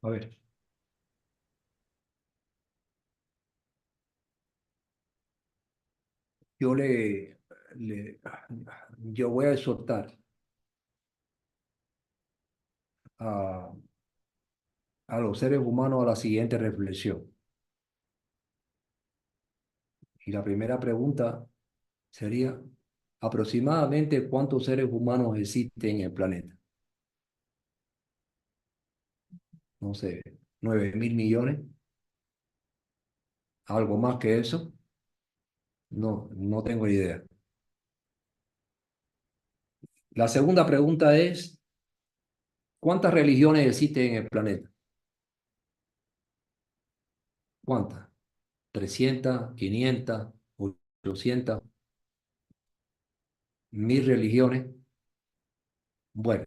A ver, yo le- yo voy a exhortar a, a los seres humanos a la siguiente reflexión. Y la primera pregunta sería, aproximadamente, ¿cuántos seres humanos existen en el planeta? No sé, 9.000 millones, algo más que eso. No, no tengo idea. La segunda pregunta es, ¿cuántas religiones existen en el planeta? ¿Cuántas? 300, 500, 800, 1.000 religiones. Bueno,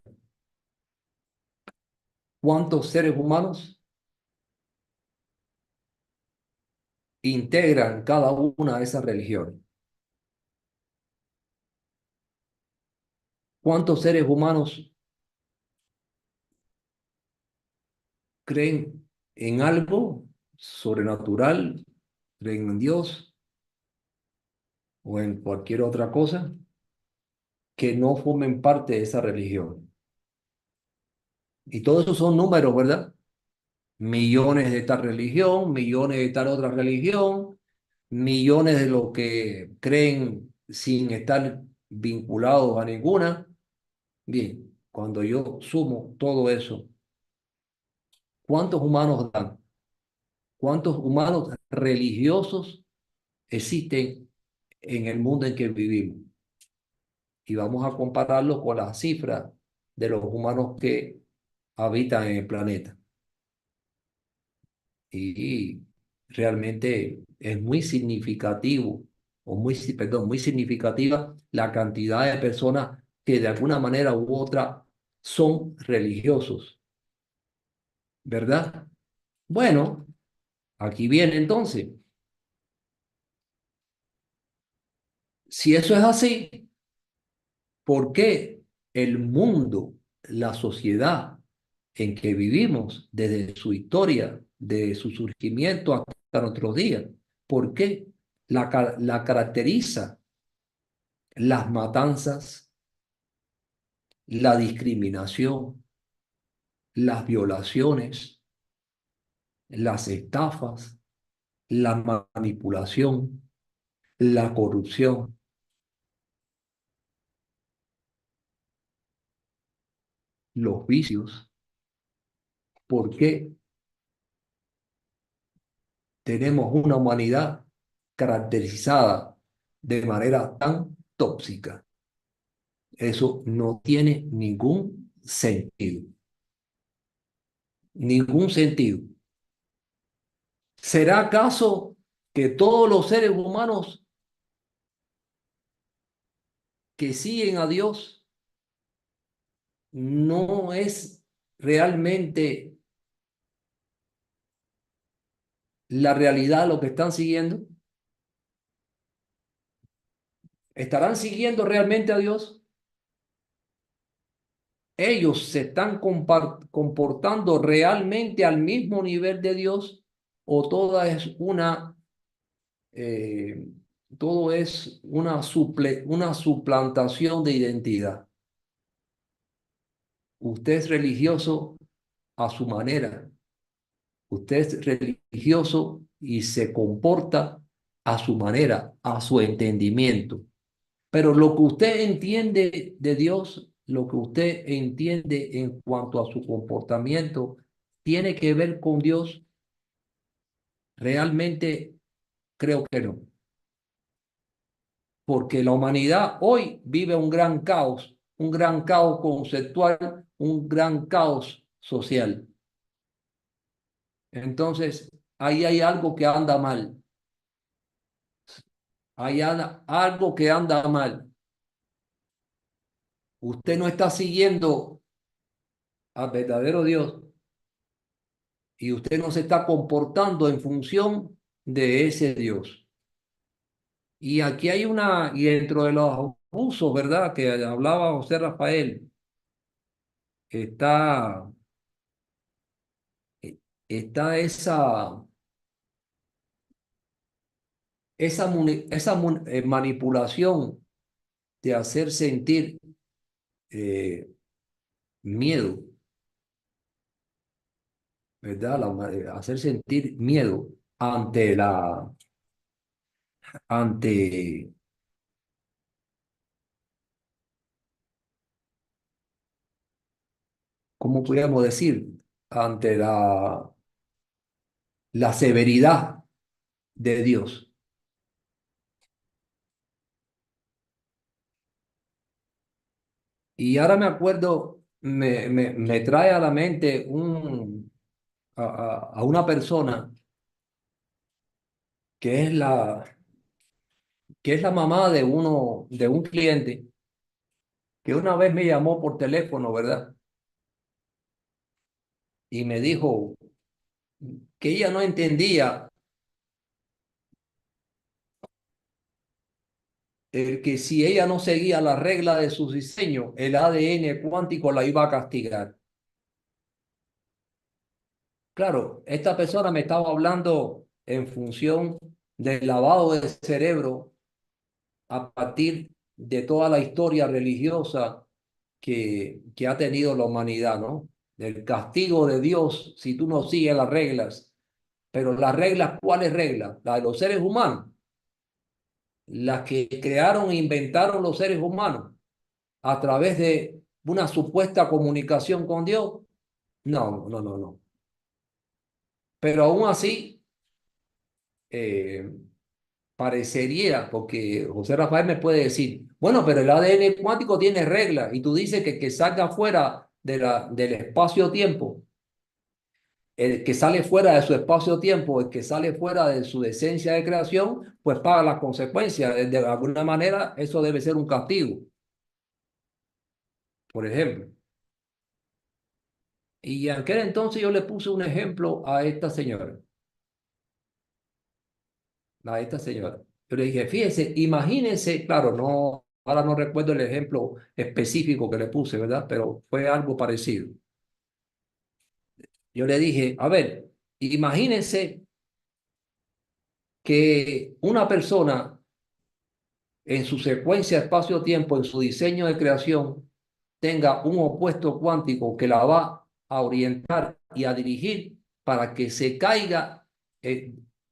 ¿cuántos seres humanos integran cada una de esas religiones? ¿Cuántos seres humanos creen en algo sobrenatural, creen en Dios o en cualquier otra cosa que no formen parte de esa religión? Y todos esos son números, ¿verdad? Millones de tal religión, millones de tal otra religión, millones de los que creen sin estar vinculados a ninguna. Bien, cuando yo sumo todo eso, ¿cuántos humanos dan? ¿Cuántos humanos religiosos existen en el mundo en que vivimos? Y vamos a compararlo con las cifras de los humanos que habitan en el planeta. Y realmente es muy significativo, perdón, muy significativa la cantidad de personas que de alguna manera u otra son religiosos, ¿verdad? Bueno, aquí viene entonces, si eso es así, ¿por qué el mundo, la sociedad en que vivimos desde su historia, de su surgimiento hasta nuestros días, por qué la caracteriza las matanzas, la discriminación, las violaciones, las estafas, la manipulación, la corrupción, los vicios? ¿Por qué tenemos una humanidad caracterizada de manera tan tóxica? Eso no tiene ningún sentido, ningún sentido. ¿Será acaso que todos los seres humanos que siguen a Dios no es realmente la realidad lo que están siguiendo? ¿Estarán siguiendo realmente a Dios? ¿Ellos se están comportando realmente al mismo nivel de Dios? ¿O eh, todo es una suplantación de identidad? Usted es religioso a su manera. Usted es religioso y se comporta a su manera, a su entendimiento. Pero lo que usted entiende de Dios, lo que usted entiende en cuanto a su comportamiento, tiene que ver con Dios. Realmente creo que no, porque la humanidad hoy vive un gran caos conceptual, un gran caos social. Entonces, ahí hay algo que anda mal, algo que anda mal. Usted no está siguiendo al verdadero Dios y usted no se está comportando en función de ese Dios. Y aquí hay y dentro de los abusos, ¿verdad? Que hablaba José Rafael, está está esa manipulación de hacer sentir eh, miedo, ¿verdad? Hacer sentir miedo ante ante, ¿cómo podríamos decir? Ante la severidad de Dios. Y ahora me acuerdo, me trae a la mente a una persona que es que es la mamá de un cliente que una vez me llamó por teléfono, ¿verdad? Y me dijo que ella no entendía que si ella no seguía la regla de su diseño, el ADN cuántico la iba a castigar. Claro, esta persona me estaba hablando en función del lavado de cerebro a partir de toda la historia religiosa que ha tenido la humanidad, ¿no? El castigo de Dios si tú no sigues las reglas. Pero las reglas, ¿cuáles reglas? Las de los seres humanos, las que crearon e inventaron los seres humanos a través de una supuesta comunicación con Dios. No, no, no, no. Pero aún así, eh, parecería, porque José Rafael me puede decir, bueno, pero el ADN cuántico tiene reglas y tú dices que salga fuera del espacio-tiempo, el que sale fuera de su espacio-tiempo, el que sale fuera de su esencia de creación, pues paga las consecuencias. De alguna manera, eso debe ser un castigo, por ejemplo. Y en aquel entonces yo le puse un ejemplo a esta señora. Yo le dije, fíjese, imagínense, claro, no, ahora no recuerdo el ejemplo específico que le puse, ¿verdad? Pero fue algo parecido. Yo le dije, a ver, imagínense que una persona en su secuencia espacio-tiempo, en su diseño de creación, tenga un opuesto cuántico que la va a orientar y a dirigir para que se caiga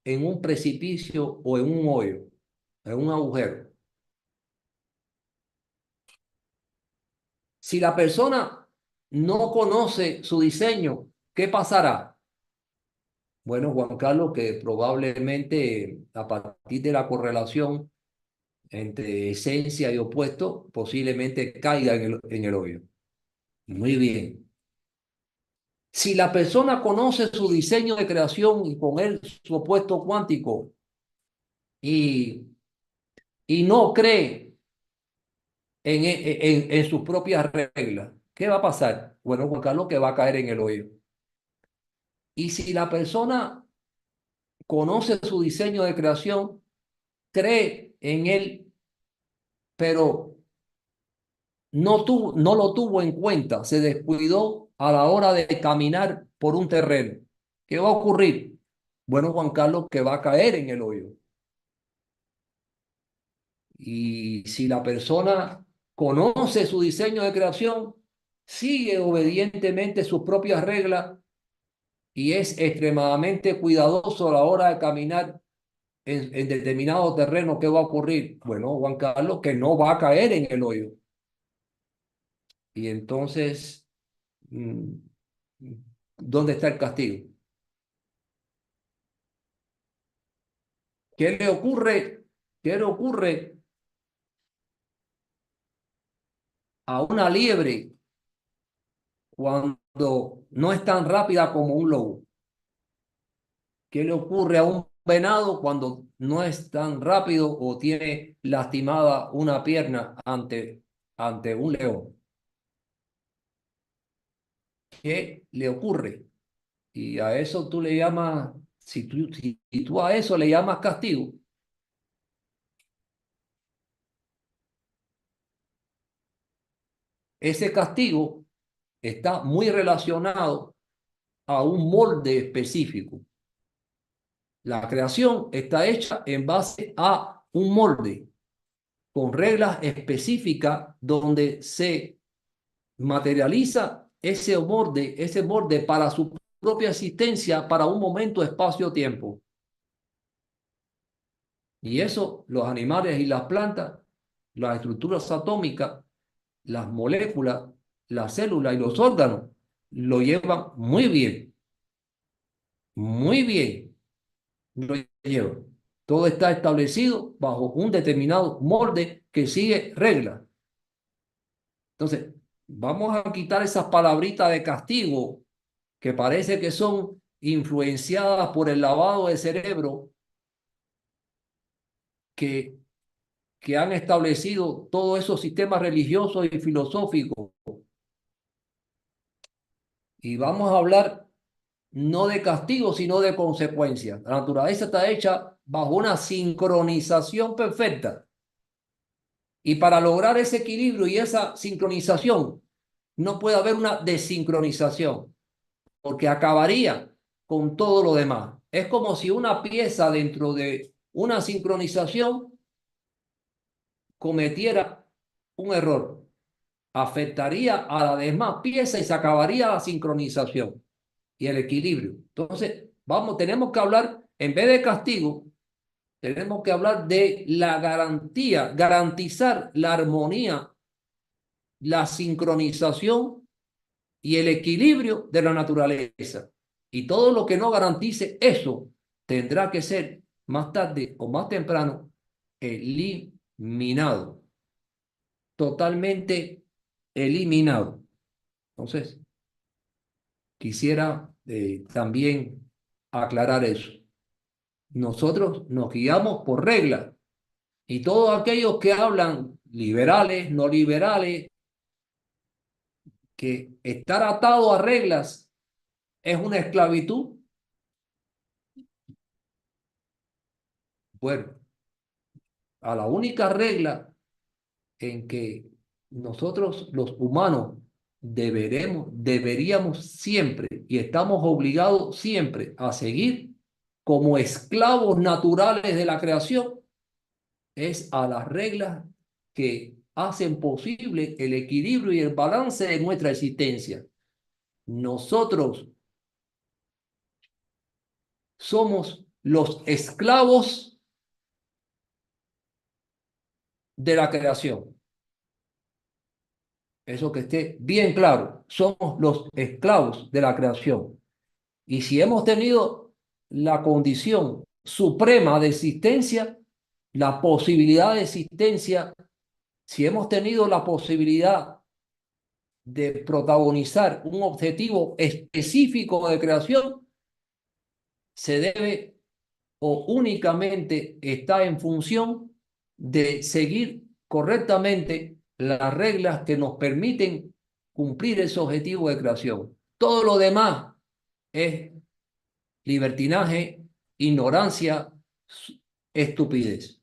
en un precipicio o en un hoyo, en un agujero. Si la persona no conoce su diseño, ¿qué pasará? Bueno, Juan Carlos, que probablemente a partir de la correlación entre esencia y opuesto, posiblemente caiga en el hoyo. Muy bien. Si la persona conoce su diseño de creación y con él su opuesto cuántico y, y no cree en sus propias reglas, ¿qué va a pasar? Bueno, Juan Carlos, que va a caer en el hoyo. Y si la persona conoce su diseño de creación, cree en él, pero no lo tuvo en cuenta, se descuidó a la hora de caminar por un terreno. ¿Qué va a ocurrir? Bueno, Juan Carlos, que va a caer en el hoyo. Y si la persona conoce su diseño de creación, sigue obedientemente sus propias reglas y es extremadamente cuidadoso a la hora de caminar en determinado terreno, ¿qué va a ocurrir? Bueno, Juan Carlos, que no va a caer en el hoyo. Y entonces, mm, ¿dónde está el castigo? ¿Qué le ocurre? ¿Qué le ocurre a una liebre cuando no es tan rápida como un lobo? ¿Qué le ocurre a un venado cuando no es tan rápido o tiene lastimada una pierna ante un león? ¿Qué le ocurre? Y a eso tú le llamas, si tú a eso le llamas castigo, ese castigo está muy relacionado a un molde específico. La creación está hecha en base a un molde, con reglas específicas donde se materializa ese molde para su propia existencia, para un momento, espacio, tiempo. Y eso, los animales y las plantas, las estructuras atómicas, las moléculas, las células y los órganos, lo llevan muy bien, lo llevan. Todo está establecido bajo un determinado molde que sigue reglas. Entonces, vamos a quitar esas palabritas de castigo que parece que son influenciadas por el lavado de cerebro que, que han establecido todos esos sistemas religiosos y filosóficos. Y vamos a hablar no de castigo, sino de consecuencias. La naturaleza está hecha bajo una sincronización perfecta. Y para lograr ese equilibrio y esa sincronización, no puede haber una desincronización, porque acabaría con todo lo demás. Es como si una pieza dentro de una sincronización cometiera un error. Afectaría a la demás pieza y se acabaría la sincronización y el equilibrio. Entonces, tenemos que hablar, en vez de castigo, tenemos que hablar de la garantía, garantizar la armonía, la sincronización y el equilibrio de la naturaleza. Y todo lo que no garantice eso tendrá que ser más tarde o más temprano eliminado, totalmente eliminado. Entonces, quisiera también aclarar eso. Nosotros nos guiamos por reglas y todos aquellos que hablan, liberales, no liberales, que estar atado a reglas es una esclavitud. Bueno, a la única regla en que nosotros los humanos deberíamos siempre y estamos obligados siempre a seguir como esclavos naturales de la creación es a las reglas que hacen posible el equilibrio y el balance de nuestra existencia. Nosotros somos los esclavos de la creación. Eso que esté bien claro, somos los esclavos de la creación. Y si hemos tenido la condición suprema de existencia, la posibilidad de existencia, si hemos tenido la posibilidad de protagonizar un objetivo específico de creación, se debe o únicamente está en función de seguir correctamente las reglas que nos permiten cumplir ese objetivo de creación. Todo lo demás es libertinaje, ignorancia, estupidez.